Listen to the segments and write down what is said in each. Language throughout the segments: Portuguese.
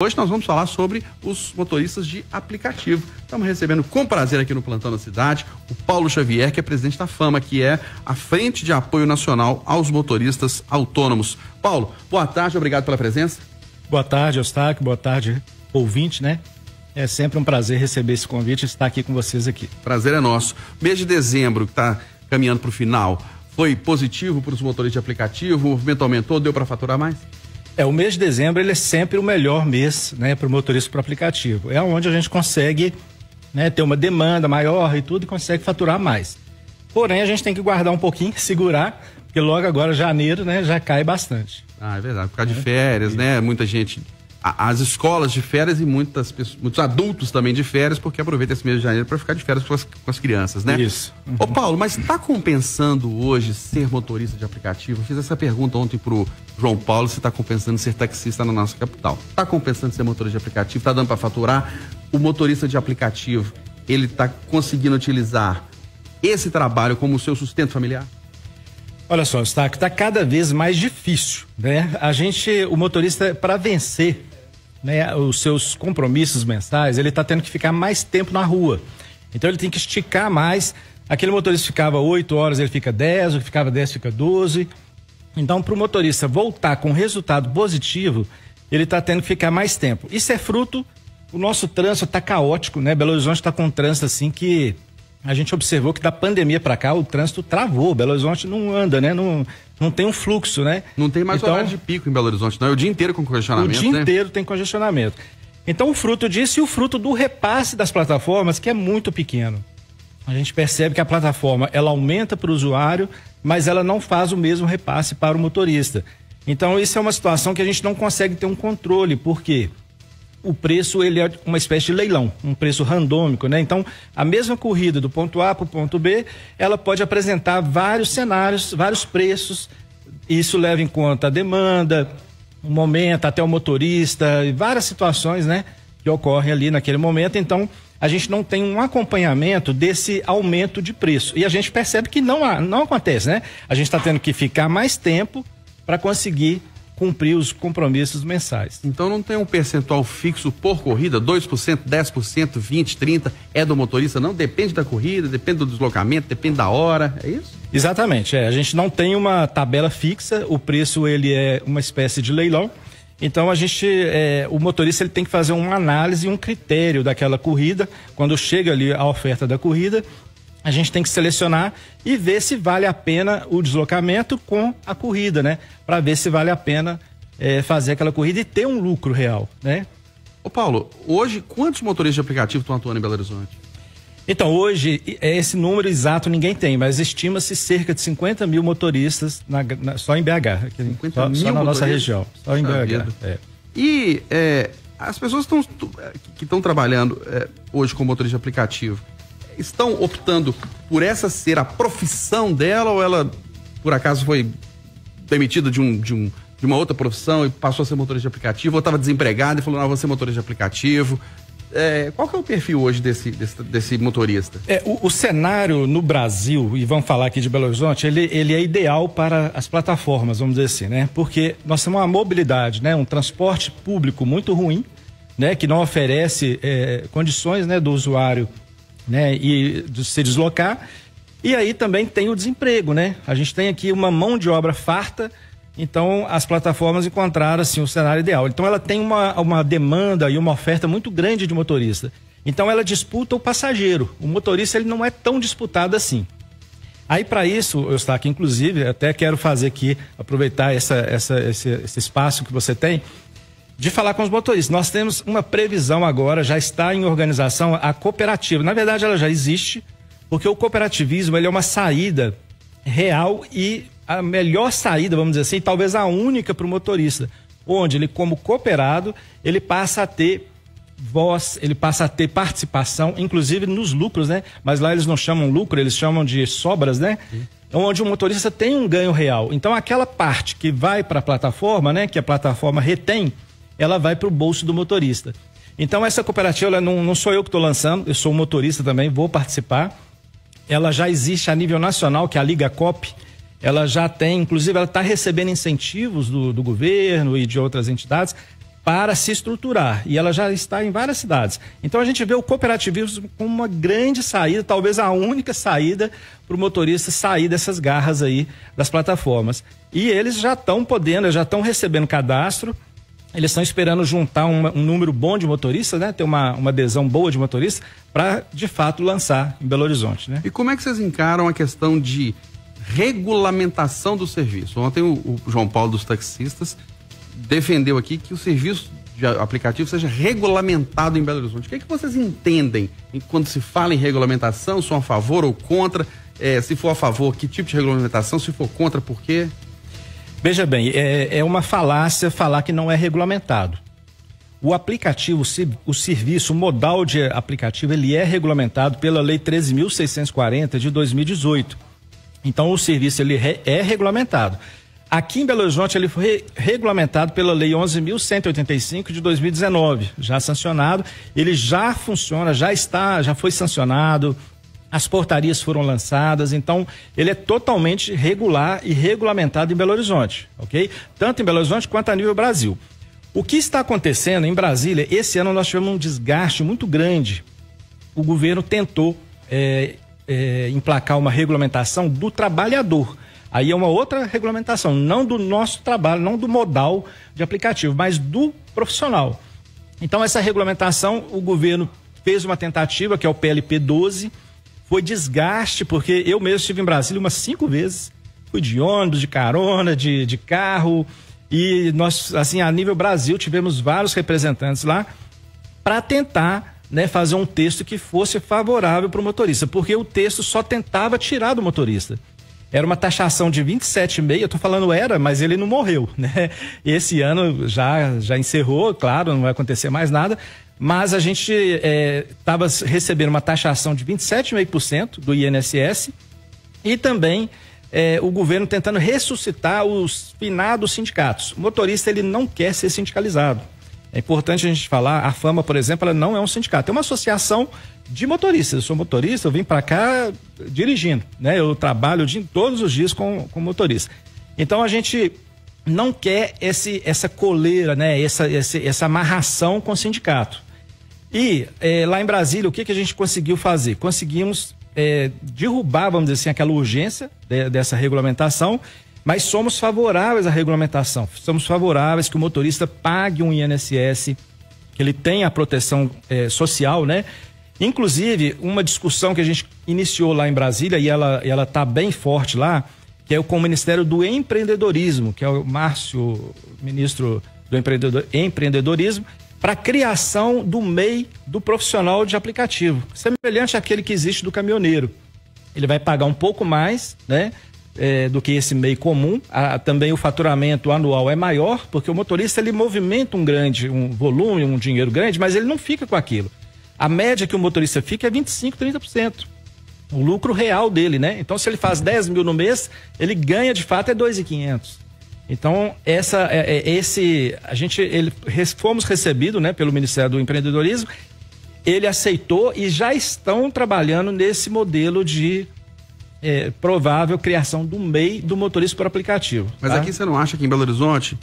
Hoje nós vamos falar sobre os motoristas de aplicativo. Estamos recebendo com prazer aqui no Plantão da Cidade o Paulo Xavier, que é presidente da FAMA, que é a Frente de Apoio Nacional aos Motoristas Autônomos. Paulo, boa tarde, obrigado pela presença. Boa tarde, Eustáquio, boa tarde, ouvinte, né? É sempre um prazer receber esse convite e estar aqui com vocês aqui. Prazer é nosso. Mês de dezembro, que está caminhando para o final, foi positivo para os motoristas de aplicativo? O movimento aumentou, deu para faturar mais? O mês de dezembro ele é sempre o melhor mês, né, para o motorista para aplicativo. É onde a gente consegue, né, ter uma demanda maior e tudo e consegue faturar mais. Porém, a gente tem que guardar um pouquinho, segurar, porque logo agora, janeiro, né, já cai bastante. Ah, é verdade, por causa de férias, né? Muita gente, as escolas de férias e muitos adultos também de férias, porque aproveita esse mês de janeiro para ficar de férias com as crianças, né? Isso. Ô Paulo, mas está compensando hoje ser motorista de aplicativo? Eu fiz essa pergunta ontem pro João Paulo, se está compensando ser taxista na nossa capital. Está compensando ser motorista de aplicativo? Está dando para faturar? O motorista de aplicativo, ele está conseguindo utilizar esse trabalho como seu sustento familiar? Olha só, Eustáquio, está cada vez mais difícil, né? O motorista, para vencer, né, os seus compromissos mensais, ele está tendo que ficar mais tempo na rua. Então ele tem que esticar mais. Aquele motorista ficava 8 horas, ele fica 10, o que ficava 10 fica 12. Então, para o motorista voltar com resultado positivo, ele está tendo que ficar mais tempo. Isso é fruto, o nosso trânsito está caótico, né? Belo Horizonte está com um trânsito assim que a gente observou que da pandemia para cá o trânsito travou. Belo Horizonte não anda, né? Não tem um fluxo, né? Não tem mais horário de pico em Belo Horizonte, não. É o dia inteiro com congestionamento, né? O dia inteiro tem congestionamento. Então, o fruto disso e o fruto do repasse das plataformas, que é muito pequeno. A gente percebe que a plataforma, ela aumenta para o usuário, mas ela não faz o mesmo repasse para o motorista. Então, isso é uma situação que a gente não consegue ter um controle, porque o preço, ele é uma espécie de leilão, um preço randômico, né? Então, a mesma corrida do ponto A para o ponto B, ela pode apresentar vários cenários, vários preços. Isso leva em conta a demanda, o momento, até o motorista, e várias situações, né, que ocorrem ali naquele momento. Então, a gente não tem um acompanhamento desse aumento de preço. E a gente percebe que não acontece, né? A gente está tendo que ficar mais tempo para conseguir cumprir os compromissos mensais. Então não tem um percentual fixo por corrida, 2%, 10%, 20%, 30%, é do motorista, não? Depende da corrida, depende do deslocamento, depende da hora, é isso? Exatamente, a gente não tem uma tabela fixa, o preço ele é uma espécie de leilão, então o motorista ele tem que fazer uma análise e um critério daquela corrida, quando chega ali a oferta da corrida, a gente tem que selecionar e ver se vale a pena o deslocamento com a corrida, né? Para ver se vale a pena fazer aquela corrida e ter um lucro real, né? Ô Paulo, hoje quantos motoristas de aplicativo estão atuando em Belo Horizonte? Então, hoje, esse número exato ninguém tem, mas estima-se cerca de 50 mil motoristas só em BH. 50 mil só na nossa região, só em BH. E as pessoas que estão trabalhando hoje com motorista de aplicativo, estão optando por essa ser a profissão dela, ou ela, por acaso, foi demitida de uma outra profissão e passou a ser motorista de aplicativo, ou estava desempregada e falou, não, vou ser motorista de aplicativo? Qual que é o perfil hoje desse motorista? O cenário no Brasil, e vamos falar aqui de Belo Horizonte, ele é ideal para as plataformas, vamos dizer assim, né? Porque nós temos uma mobilidade, né? Um transporte público muito ruim, né? Que não oferece condições, né, do usuário, né, e de se deslocar, e aí também tem o desemprego, né? A gente tem aqui uma mão de obra farta, então as plataformas encontraram assim o cenário ideal. Então ela tem uma demanda e uma oferta muito grande de motorista. Então ela disputa o passageiro. O motorista ele não é tão disputado assim. Aí para isso, eu estou aqui, inclusive, até quero fazer aqui, aproveitar esse espaço que você tem, de falar com os motoristas. Nós temos uma previsão agora, já está em organização a cooperativa. Na verdade, ela já existe, porque o cooperativismo ele é uma saída real e a melhor saída, vamos dizer assim, talvez a única para o motorista, onde ele, como cooperado, ele passa a ter voz, ele passa a ter participação, inclusive nos lucros, né? Mas lá eles não chamam lucro, eles chamam de sobras, né? Onde o motorista tem um ganho real. Então, aquela parte que vai para a plataforma, né? Que a plataforma retém, ela vai para o bolso do motorista. Então, essa cooperativa, não sou eu que estou lançando, eu sou um motorista também, vou participar. Ela já existe a nível nacional, que é a Liga Coop. Ela já tem, inclusive, ela está recebendo incentivos do governo e de outras entidades para se estruturar, e ela já está em várias cidades. Então a gente vê o cooperativismo como uma grande saída, talvez a única saída para o motorista sair dessas garras aí das plataformas. E eles já estão podendo, já estão recebendo cadastro, eles estão esperando juntar um número bom de motoristas, né? Ter uma adesão boa de motoristas para, de fato, lançar em Belo Horizonte, né? E como é que vocês encaram a questão de regulamentação do serviço? Ontem o João Paulo dos taxistas defendeu aqui que o serviço de aplicativo seja regulamentado em Belo Horizonte. O que é que vocês entendem quando se fala em regulamentação? São a favor ou contra? Se for a favor, que tipo de regulamentação? Se for contra, por quê? Veja bem, é uma falácia falar que não é regulamentado. O aplicativo, o serviço, o modal de aplicativo, ele é regulamentado pela Lei 13.640 de 2018. Então, o serviço ele é regulamentado. Aqui em Belo Horizonte ele foi regulamentado pela Lei 11.185 de 2019, já sancionado. Ele já funciona, já foi sancionado, as portarias foram lançadas, então ele é totalmente regular e regulamentado em Belo Horizonte, ok? Tanto em Belo Horizonte quanto a nível Brasil. O que está acontecendo em Brasília, esse ano nós tivemos um desgaste muito grande. O governo tentou emplacar uma regulamentação do trabalhador. Aí é uma outra regulamentação, não do nosso trabalho, não do modal de aplicativo, mas do profissional. Então essa regulamentação, o governo fez uma tentativa, que é o PLP 12, foi desgaste, porque eu mesmo estive em Brasília umas 5 vezes, fui de ônibus, de carona, de carro, e nós, assim, a nível Brasil, tivemos vários representantes lá para tentar, né, fazer um texto que fosse favorável para o motorista, porque o texto só tentava tirar do motorista. Era uma taxação de 27,5, eu estou falando mas ele não morreu, né? Esse ano já encerrou, claro, não vai acontecer mais nada, mas a gente estava recebendo uma taxação de 27,5% do INSS e também o governo tentando ressuscitar os finados sindicatos. O motorista, ele não quer ser sindicalizado. É importante a gente falar, a FAMA, por exemplo, ela não é um sindicato, é uma associação de motoristas. Eu sou motorista, eu vim para cá dirigindo, né? Eu trabalho todos os dias com motorista. Então a gente não quer essa coleira, né? Essa amarração com o sindicato. E lá em Brasília, o que a gente conseguiu fazer? Conseguimos derrubar, vamos dizer assim, aquela urgência dessa regulamentação, mas somos favoráveis à regulamentação. Somos favoráveis que o motorista pague um INSS, que ele tenha a proteção social, né? Inclusive, uma discussão que a gente iniciou lá em Brasília, e ela está bem forte lá, que é com o Ministério do Empreendedorismo, que é o Márcio, ministro do Empreendedorismo, para a criação do MEI do profissional de aplicativo, semelhante àquele que existe do caminhoneiro. Ele vai pagar um pouco mais, né, do que esse MEI comum. Também o faturamento anual é maior, porque o motorista ele movimenta um volume, um dinheiro grande, mas ele não fica com aquilo. A média que o motorista fica é 25%, 30%. O lucro real dele, né? Então, se ele faz 10 mil no mês, ele ganha de fato 2.500. Então, fomos recebidos, né, pelo Ministério do Empreendedorismo, ele aceitou e já estão trabalhando nesse modelo de provável criação do MEI do motorista por aplicativo. Mas tá? Aqui você não acha que em Belo Horizonte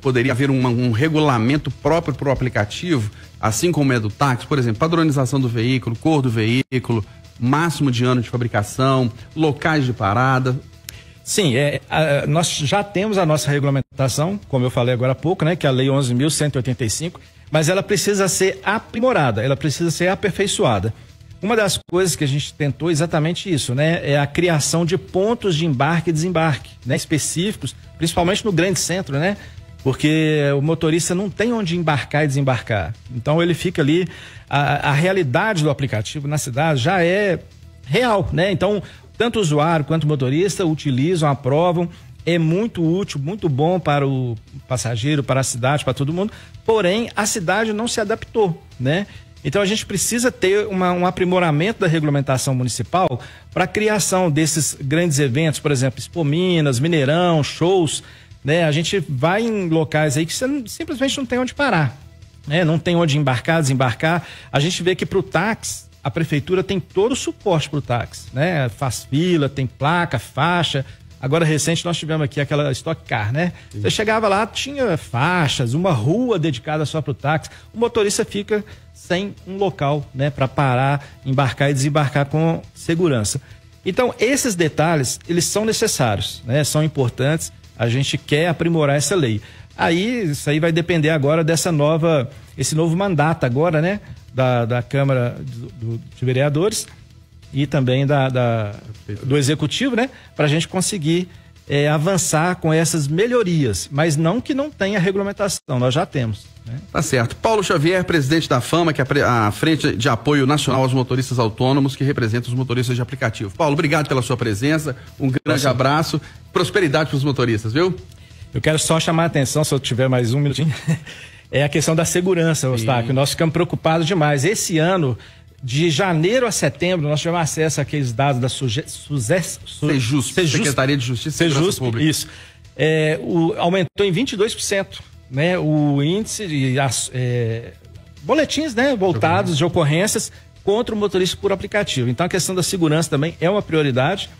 poderia haver um regulamento próprio para o aplicativo, assim como é do táxi, por exemplo, padronização do veículo, cor do veículo, máximo de ano de fabricação, locais de parada? Sim, nós já temos a nossa regulamentação, como eu falei agora há pouco, né, que é a Lei 11.185, mas ela precisa ser aprimorada, ela precisa ser aperfeiçoada. Uma das coisas que a gente tentou exatamente isso, né, é a criação de pontos de embarque e desembarque, né, específicos, principalmente no grande centro, né, porque o motorista não tem onde embarcar e desembarcar. Então ele fica ali, a realidade do aplicativo na cidade já é real, né? Então, tanto o usuário quanto o motorista utilizam, aprovam, é muito útil, muito bom para o passageiro, para a cidade, para todo mundo, porém a cidade não se adaptou, né? Então a gente precisa ter um aprimoramento da regulamentação municipal para a criação desses grandes eventos, por exemplo, Expo Minas, Mineirão, shows, né? A gente vai em locais aí que você simplesmente não tem onde parar, né? Não tem onde embarcar, desembarcar. A gente vê que para o táxi, a prefeitura tem todo o suporte para o táxi, né? Faz fila, tem placa, faixa, Agora, recente, nós tivemos aqui aquela Stock Car, né? Sim. Você chegava lá, tinha faixas, uma rua dedicada só para o táxi. O motorista fica sem um local, né, para parar, embarcar e desembarcar com segurança. Então, esses detalhes, eles são necessários, né? São importantes. A gente quer aprimorar essa lei. Aí, isso aí vai depender agora esse novo mandato agora, né? Da Câmara de Vereadores e também do Executivo, né? Para a gente conseguir avançar com essas melhorias, mas não que não tenha regulamentação, nós já temos. Né? Tá certo. Paulo Xavier, presidente da FAMA, que é a Frente de Apoio Nacional aos Motoristas Autônomos, que representa os motoristas de aplicativo. Paulo, obrigado pela sua presença, um grande abraço, prosperidade para os motoristas, viu? Eu quero só chamar a atenção, se eu tiver mais um minutinho, é a questão da segurança, Eustáquio. Nós ficamos preocupados demais. Esse ano, de janeiro a setembro, nós tivemos acesso àqueles dados da Sejusp, Secretaria de Justiça e Segurança Pública. Isso. Aumentou em 22%, né, o índice de boletins, né, voltados de ocorrências contra o motorista por aplicativo. Então, a questão da segurança também é uma prioridade.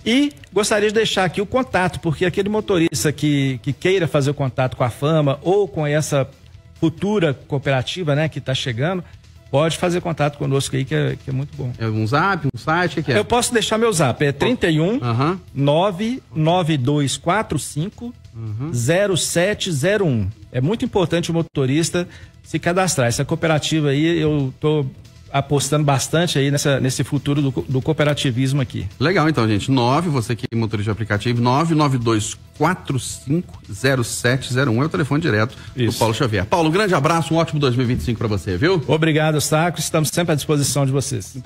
E gostaria de deixar aqui o contato, porque aquele motorista que queira fazer o contato com a FAMA ou com essa futura cooperativa, né, que está chegando, pode fazer contato conosco aí, que é muito bom. É um zap, um site, o que é? Eu posso deixar meu zap, é 31 99245 0701. É muito importante o motorista se cadastrar. Essa cooperativa aí, eu estou apostando bastante aí nesse futuro do cooperativismo aqui. Legal, então, gente. Você que é motorista de aplicativo, 992450701 é o telefone direto do Paulo Xavier. Paulo, um grande abraço, um ótimo 2025 para você, viu? Obrigado, Saco. Estamos sempre à disposição de vocês.